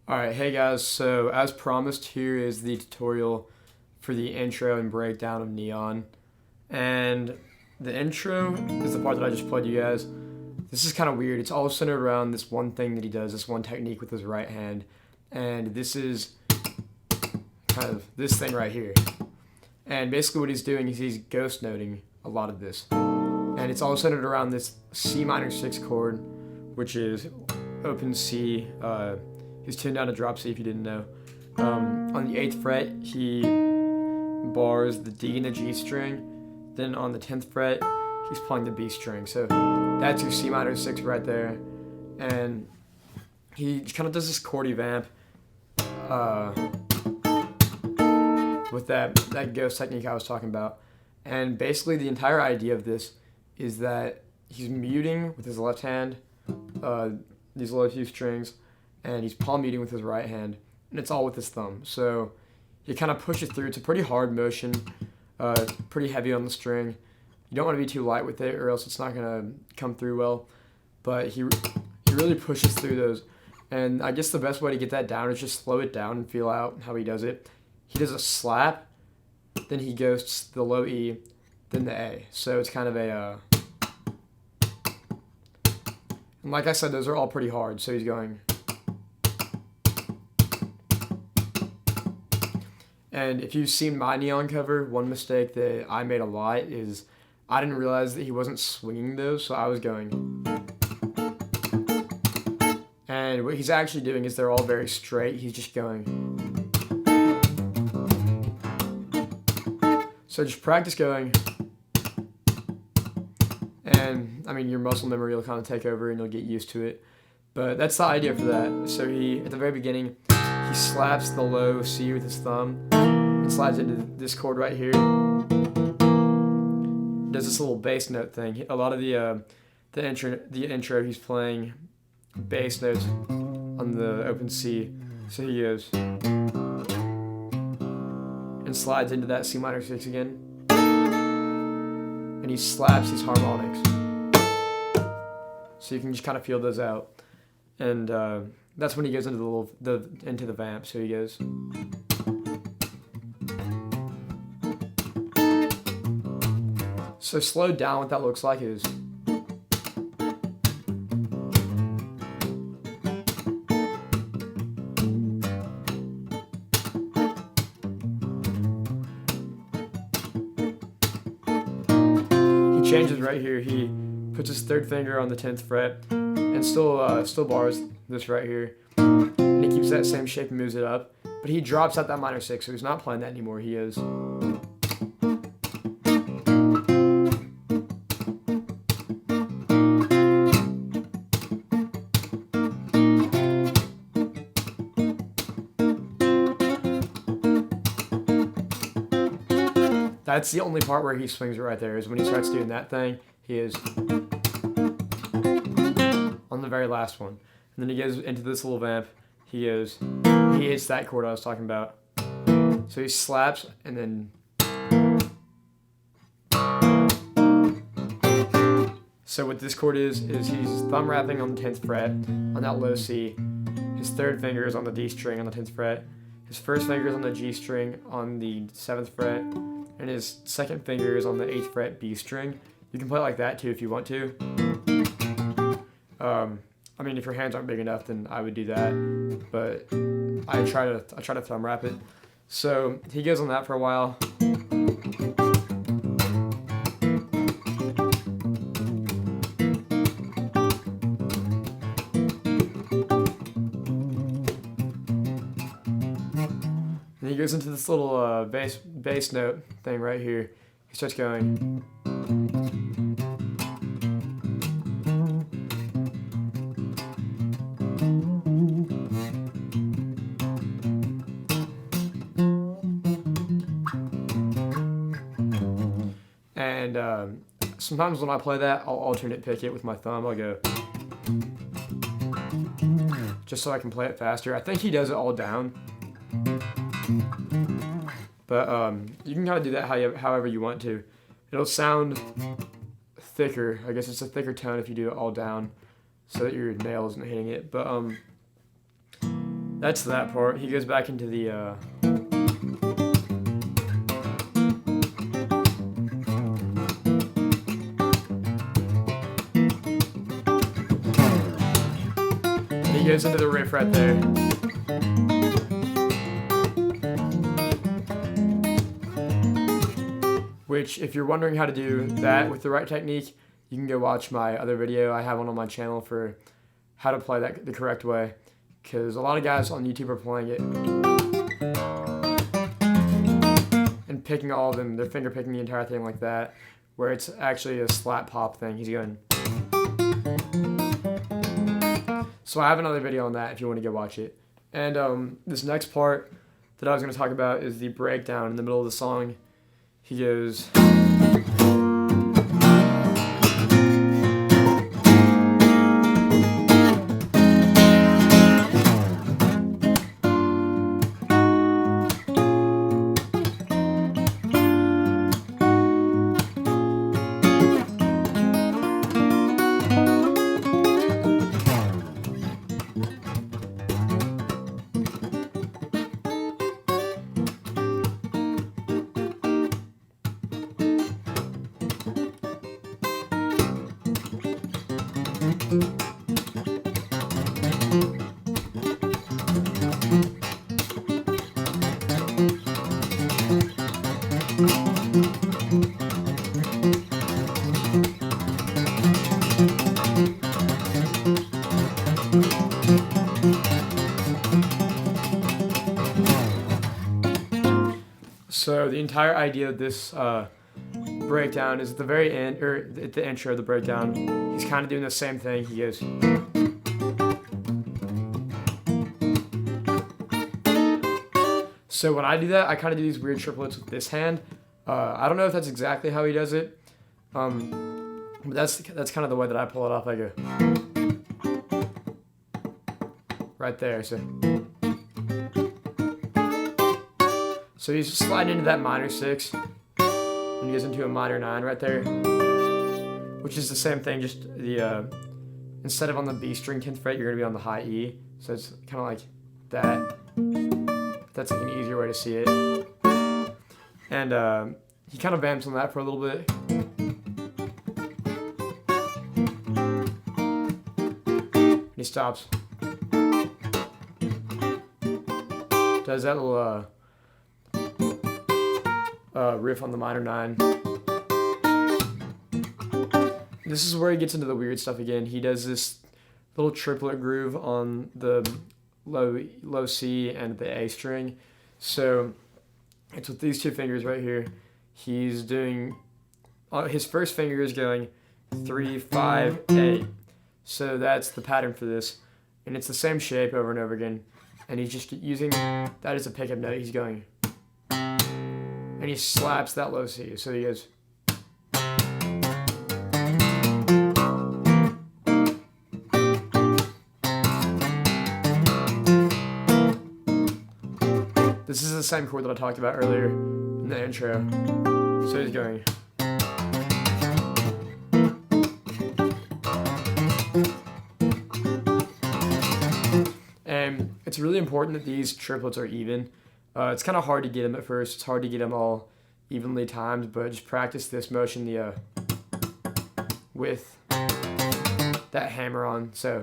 Alright, hey guys, so as promised, here is the tutorial for the intro and breakdown of Neon. And the intro is the part that I just played you guys. This is kind of weird. It's all centered around this one thing that he does, this one technique with his right hand. And this is kind of this thing right here. And basically what he's doing is he's ghost noting a lot of this. And it's all centered around this C minor 6 chord, which is open C, he's tuned down to drop C if you didn't know. On the 8th fret, he bars the D and the G string. Then on the 10th fret, he's playing the B string. So that's your C minor 6 right there. And he kind of does this chordy vamp with that ghost technique I was talking about. And basically the entire idea of this is that he's muting with his left hand these low 2 strings, and he's palm muting with his right hand, and it's all with his thumb. So he kind of pushes through. It's a pretty hard motion, pretty heavy on the string. You don't want to be too light with it, or else it's not going to come through well. But he really pushes through those. And I guess the best way to get that down is just slow it down and feel out how he does it. He does a slap, then he goes to the low E, then the A. So it's kind of a... And like I said, those are all pretty hard. So he's going... And if you've seen my Neon cover, one mistake that I made a lot is I didn't realize that he wasn't swinging those, so I was going. And what he's actually doing is they're all very straight. He's just going. So just practice going. And, I mean, your muscle memory will kind of take over and you'll get used to it. But that's the idea for that. So he, at the very beginning, he slaps the low C with his thumb and slides into this chord right here. Does this little bass note thing. A lot of the intro he's playing bass notes on the open C. So he goes and slides into that C minor 6 again. And he slaps these harmonics. So you can just kind of feel those out. And that's when he goes into into the vamp. So he goes. So slowed down, what that looks like is. He changes right here. He puts his 3rd finger on the 10th fret and still bars this right here. And he keeps that same shape and moves it up. But he drops out that minor 6, so he's not playing that anymore. He is. That's the only part where he swings it right there, is when he starts doing that thing. He is on the very last one. And then he goes into this little vamp. He hits that chord I was talking about. So he slaps and then. So what this chord is he's thumb rapping on the 10th fret on that low C. His 3rd finger is on the D string on the 10th fret. His 1st finger is on the G string on the 7th fret. And his 2nd finger is on the 8th fret B string. You can play it like that too if you want to. I mean, if your hands aren't big enough, then I would do that. But I try to thumb wrap it. So he goes on that for a while. And he goes into this little bass note thing right here. He starts going. And sometimes when I play that, I'll alternate pick it with my thumb. I'll go just so I can play it faster. I think he does it all down. But you can kind of do that however you want to. It'll sound thicker. I guess it's a thicker tone if you do it all down so that your nail isn't hitting it. But that's that part. He goes back into the... he goes into the riff right there. Which, if you're wondering how to do that with the right technique, you can go watch my other video. I have one on my channel for how to play that the correct way. Because a lot of guys on YouTube are playing it and picking all of them. They're finger picking the entire thing like that, where it's actually a slap pop thing. He's going... So I have another video on that if you want to go watch it. And this next part that I was going to talk about is the breakdown in the middle of the song. He goes... So the entire idea of this breakdown is at the very end, or at the intro of the breakdown. He's kind of doing the same thing. He goes... So when I do that, I kind of do these weird triplets with this hand. I don't know if that's exactly how he does it. But that's kind of the way that I pull it off. I go... right there, so he's sliding into that minor 6, and he goes into a minor 9 right there, which is the same thing, just the, instead of on the B string 10th fret, you're going to be on the high E, so it's kind of like that. That's like an easier way to see it. And he kind of vamps on that for a little bit. And he stops. Does that little riff on the minor 9. This is where he gets into the weird stuff again. He does this little triplet groove on the low C and the A string. So it's with these two fingers right here. He's doing, his first finger is going 3, 5, 8. So that's the pattern for this. And it's the same shape over and over again. And he's just using that as a pickup note. He's going... and he slaps that low C. So he goes... This is the same chord that I talked about earlier in the intro. So he's going... And it's really important that these triplets are even. It's kind of hard to get them at first. It's hard to get them all evenly timed, but just practice this motion with that hammer on. So,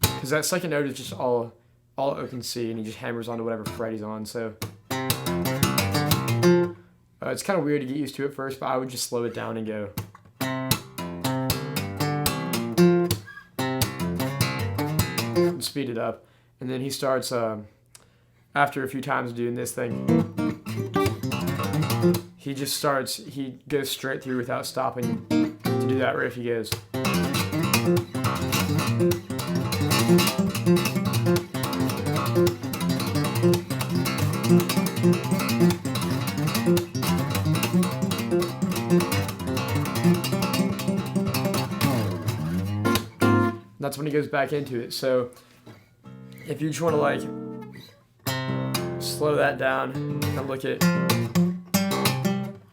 because that second note is just all open C, and he just hammers onto whatever fret he's on. So it's kind of weird to get used to at first, but I would just slow it down and go. And speed it up, and then he starts after a few times doing this thing, he goes straight through without stopping to do that riff. He goes. that's when he goes back into it. So if you just want to like slow that down and look at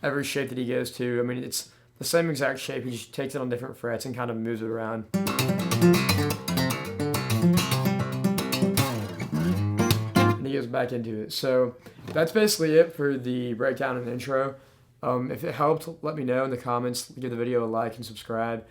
every shape that he goes to, I mean, it's the same exact shape. He just takes it on different frets and kind of moves it around. And he goes back into it. So that's basically it for the breakdown and intro. If it helped, let me know in the comments. Give the video a like and subscribe.